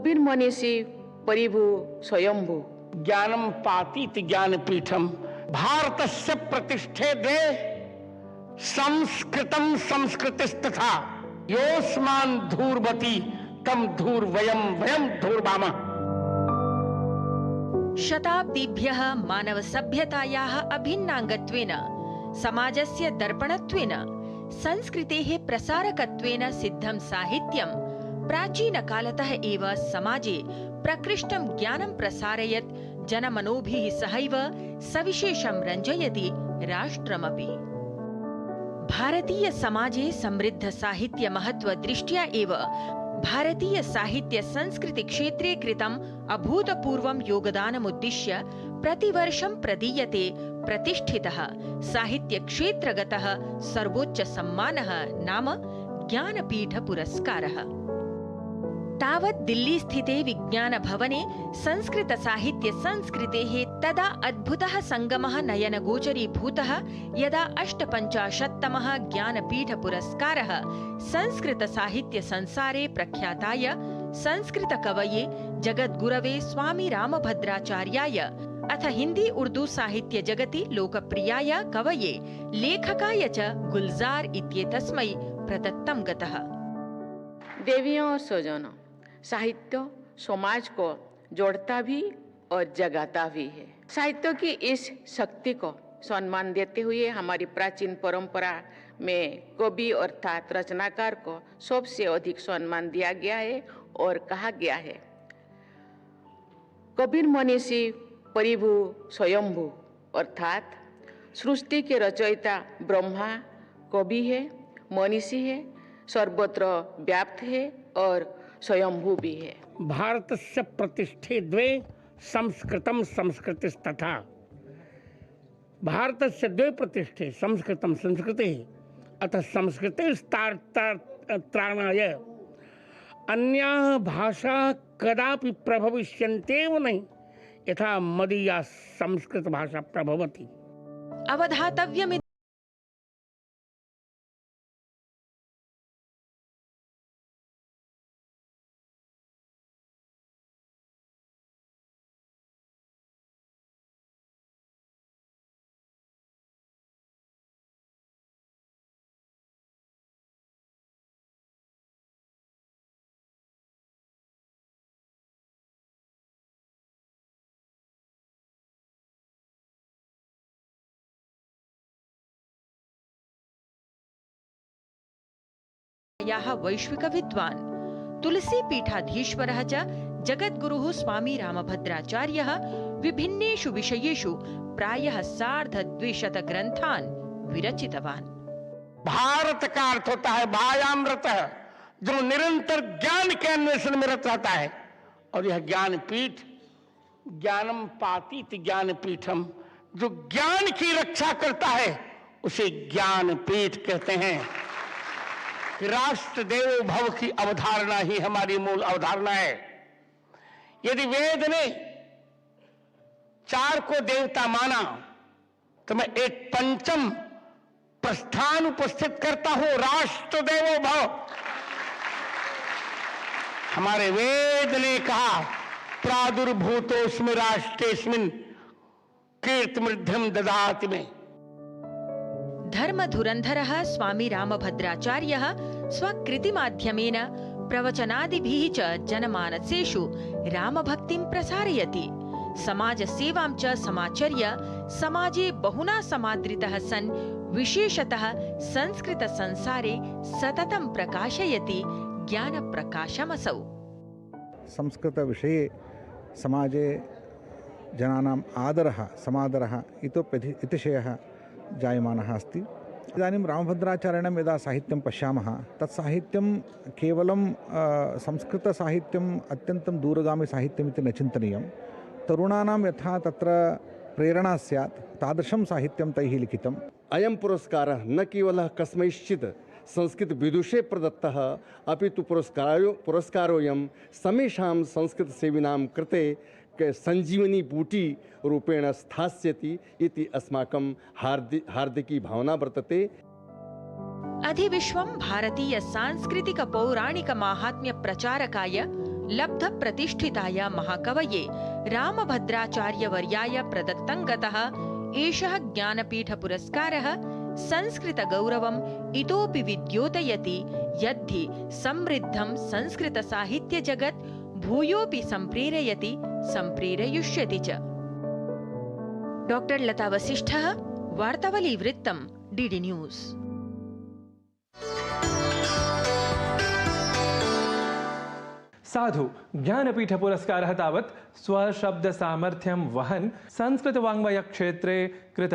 कबीर मनीषी परिभु स्वयंभू ज्ञानम पातीति ज्ञानपीठम भारतस्य प्रतिष्ठे द्वे संस्कृतम संस्कृतिस्तथा योस्मान धूर्वती तम धूर वयम वयम धूर्वामः। शताब्दीभ्यः मानव सभ्यतायाः अभिन्नांगत्वेन समाजस्य दर्पणत्वेन संस्कृतेः प्रसारकत्वेन सिद्धं साहित्यं प्राचीनकालतः एव समाजे प्रकृष्टं ज्ञानं प्रसारयत्, जनमनोभिः सहैव सविशेषं रञ्जयति राष्ट्रमपि। भारतीय समाजे समृद्ध साहित्य महत्व दृष्ट्या एव भारतीय साहित्य संस्कृति क्षेत्रे कृतम् अभूतपूर्वं योगदानमुद्दिश्य प्रतिवर्षं प्रदीयते प्रतिष्ठितः साहित्य क्षेत्रगतः सर्वोच्च सम्मानः नाम ज्ञानपीठ पुरस्कारः। तावत् दिल्ली स्थिते विज्ञान भवने संस्कृत साहित्य संस्कृतेः तदा अद्भुतः संगमः नयनगोचरीभूतः यदा 85तमः ज्ञानपीठ पुरस्कारः संस्कृत साहित्य संसारे प्रख्याताय संस्कृत कवये जगद्गुरवे स्वामी रामभद्राचार्याय अथ हिंदी उर्दू साहित्य जगति लोकप्रियाय कवये लेखकाय च गुलजार इत्येतस्मै प्रदत्तं गतः। देवियों और स्वजनों, साहित्य समाज को जोड़ता भी और जगाता भी है। साहित्य की इस शक्ति को सम्मान देते हुए हमारी प्राचीन परंपरा में कवि अर्थात रचनाकार को सबसे अधिक सम्मान दिया गया है और कहा गया है, कबीर मनीषी परिभु स्वयंभू अर्थात सृष्टि के रचयिता ब्रह्मा कवि है, मनीषी है, सर्वत्र व्याप्त है और स्वयंभू भी है। भारतस्य प्रतिष्ठे द्वे संस्कृतम संस्कृतिस्तथा भारतस्य द्वे प्रतिष्ठे संस्कृतम संस्कृते अतः संस्कृते त्राणाय अन्याः भाषा कदापि प्रभविष्यन्त्येव नहीं यथा मदीया संस्कृत भाषा प्रभवति। अवधातव्यम् याः वैश्विक विद्वान् तुलसी पीठाधीश्वरः च जगद्गुरुः स्वामी रामभद्राचार्यः विभिन्नेषु विषयेषु प्रायः 250 ग्रंथान् विरचितवान्। भारत का अर्थ होता है भायामृत, जो निरंतर ज्ञान के अन्वेषण में रत रहता है, और यह ज्ञानपीठ ज्ञानम पातीति ज्ञानपीठम, जो ज्ञान की रक्षा करता है उसे ज्ञानपीठ कहते हैं। राष्ट्र देवो भव की अवधारणा ही हमारी मूल अवधारणा है। यदि वेद ने 4 को देवता माना तो मैं एक पंचम प्रस्थान उपस्थित करता हूं, राष्ट्र देवो भव। हमारे वेद ने कहा प्रादुर्भूतोस्मि राष्ट्रेस्मिन् कीर्तिमृद्धिं ददाति में। धर्मधुरन्धरः स्वामी रामभद्राचार्यः स्वकृतिमाध्यमेन प्रवचनादिभिः च जनमानसेषु रामभक्तिं प्रसारयति। समाजसेवां च समाचर्य समाजे बहुना समादृतः सन् विशेषतः संस्कृत संसारे सततं प्रकाशयति ज्ञानप्रकाशमसौ। संस्कृत विषये समाजे जनानाम् आदरः समादरः इतोप्यधि अतिशयः जायमानः अस्ति। इदानीं रामभद्राचार्येण यदा साहित्यं पश्यामः तत् साहित्यं केवलं संस्कृतसाहित्यम् अत्यन्तं दूरगामी साहित्यमिति न चिन्तनीयं। तरुणानां यथा तत्र प्रेरणा स्यात् तादृशं साहित्यं तैः लिखितम्। अयं पुरस्कारः न केवलः कस्मैश्चित् संस्कृत विदुषे प्रदत्तः अपि तु पुरस्कारोऽयं समेषां संस्कृतसेविनां कृते संजीवनी बूटी रूपेण स्थास्यति इति अस्माकं हार्दिकी भावना वर्तते। अधिविश्वं भारतीय सांस्कृतिक पौराणिक माहात्म्य प्रचारकाय लब्ध प्रतिष्ठिताय महाकवये रामभद्राचार्यवर्याय प्रदत्तं गतः एषः ज्ञानपीठपुरस्कारः संस्कृतगौरवम् इतोपि विद्योतयति यद्धि समृद्धं संस्कृतसाहित्यजगत् भूयोपि सम्प्रेरयति सम्प्रेरयिष्यति च। डॉक्टर लता वसिष्ठः, वार्तावली वृत्तम्, डीडी न्यूज़। साधु ज्ञानपीठ पुरस्कारः तावत् स्वशब्द सामर्थ्यं वहन् संस्कृत वाङ्मय क्षेत्रे कृत